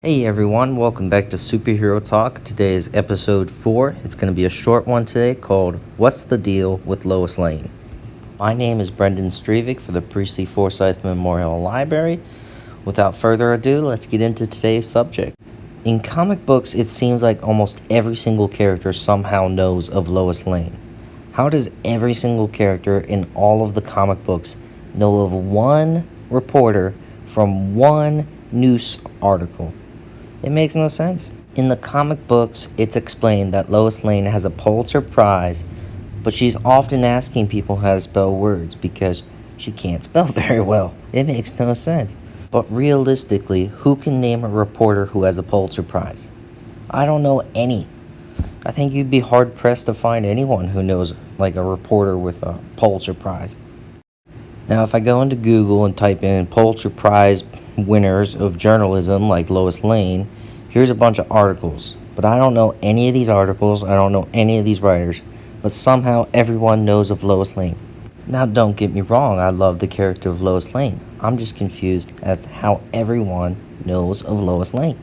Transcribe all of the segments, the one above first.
Hey everyone, welcome back to Superhero Talk. Today is episode 4. It's going to be a short one today called What's the Deal with Lois Lane? My name is Brendan Strevick for the Priestley Forsyth Memorial Library. Without further ado, let's get into today's subject. In comic books, it seems like almost every single character somehow knows of Lois Lane. How does every single character in all of the comic books know of one reporter from one news article? It makes no sense. In the comic books, it's explained that Lois Lane has a Pulitzer Prize, but she's often asking people how to spell words because she can't spell very well. It makes no sense. But realistically, who can name a reporter who has a Pulitzer Prize? I don't know any. I think you'd be hard-pressed to find anyone who knows like a reporter with a Pulitzer Prize. Now, if I go into Google and type in Pulitzer Prize winners of journalism like Lois Lane, here's a bunch of articles. But I don't know any of these articles, I don't know any of these writers, but somehow everyone knows of Lois Lane. Now, don't get me wrong, I love the character of Lois Lane. I'm just confused as to how everyone knows of Lois Lane.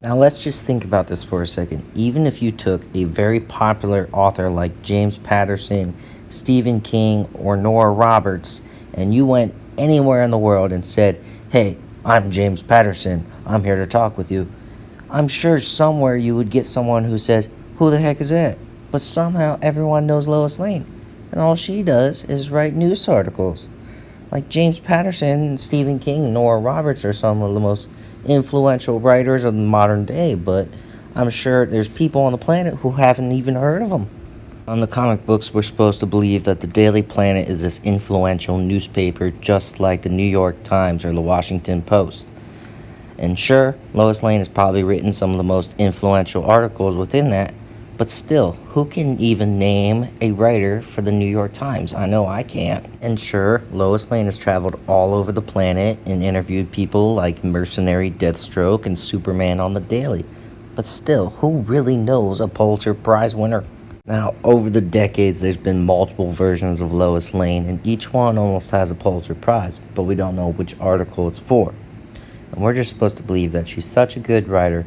Now, let's just think about this for a second. Even if you took a very popular author like James Patterson, Stephen King, or Nora Roberts, and you went anywhere in the world and said, "Hey, I'm James Patterson, I'm here to talk with you," I'm sure somewhere you would get someone who says, "Who the heck is that?" But somehow everyone knows Lois Lane, and all she does is write news articles. Like James Patterson, Stephen King, and Nora Roberts are some of the most influential writers of the modern day, but I'm sure there's people on the planet who haven't even heard of them. On the comic books, we're supposed to believe that the Daily Planet is this influential newspaper just like the New York Times or the Washington Post. And sure, Lois Lane has probably written some of the most influential articles within that, but still, who can even name a writer for the New York Times? I know I can't. And sure, Lois Lane has traveled all over the planet and interviewed people like Mercenary, Deathstroke, and Superman on the Daily. But still, who really knows a Pulitzer Prize winner? Now, over the decades, there's been multiple versions of Lois Lane, and each one almost has a Pulitzer Prize, but we don't know which article it's for. And we're just supposed to believe that she's such a good writer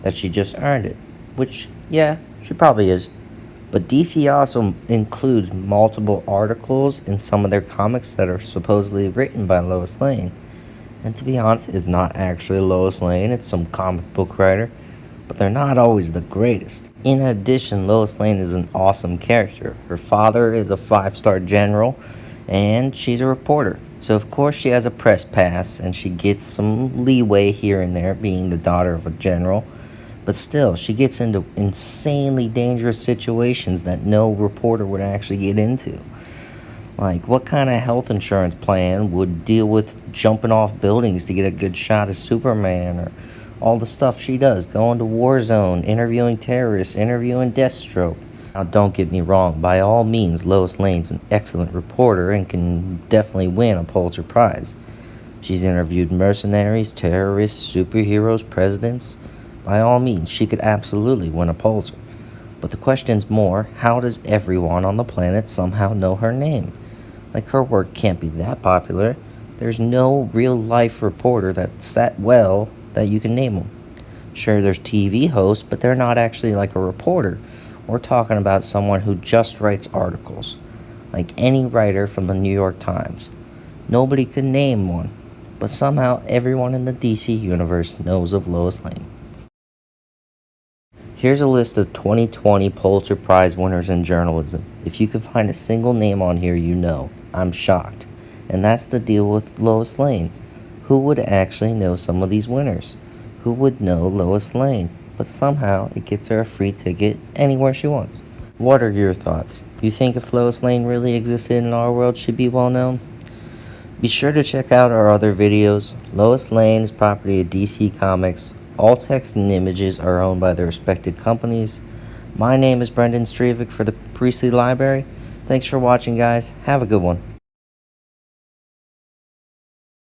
that she just earned it, which, yeah, she probably is. But DC also includes multiple articles in some of their comics that are supposedly written by Lois Lane. And to be honest, it's not actually Lois Lane, it's some comic book writer, but they're not always the greatest. In addition, Lois Lane is an awesome character. Her father is a 5-star general, and she's a reporter. So of course she has a press pass, and she gets some leeway here and there, being the daughter of a general. But still, she gets into insanely dangerous situations that no reporter would actually get into. Like, what kind of health insurance plan would deal with jumping off buildings to get a good shot of Superman, or all the stuff she does, going to Warzone, interviewing terrorists, interviewing Deathstroke. Now, don't get me wrong, by all means, Lois Lane's an excellent reporter and can definitely win a Pulitzer Prize. She's interviewed mercenaries, terrorists, superheroes, presidents. By all means, she could absolutely win a Pulitzer. But the question's more, how does everyone on the planet somehow know her name? Like, her work can't be that popular. There's no real-life reporter that's that well that you can name them. Sure, there's TV hosts, but they're not actually like a reporter. We're talking about someone who just writes articles, like any writer from the New York Times. Nobody could name one, but somehow everyone in the DC universe knows of Lois Lane. Here's a list of 2020 Pulitzer Prize winners in journalism. If you could find a single name on here, you know. I'm shocked. And that's the deal with Lois Lane. Who would actually know some of these winners? Who would know Lois Lane? But somehow it gets her a free ticket anywhere she wants. What are your thoughts? You think if Lois Lane really existed in our world, she'd be well known? Be sure to check out our other videos. Lois Lane is property of DC Comics. All text and images are owned by their respected companies. My name is Brendan Strevick for the Priestley Library. Thanks for watching, guys. Have a good one.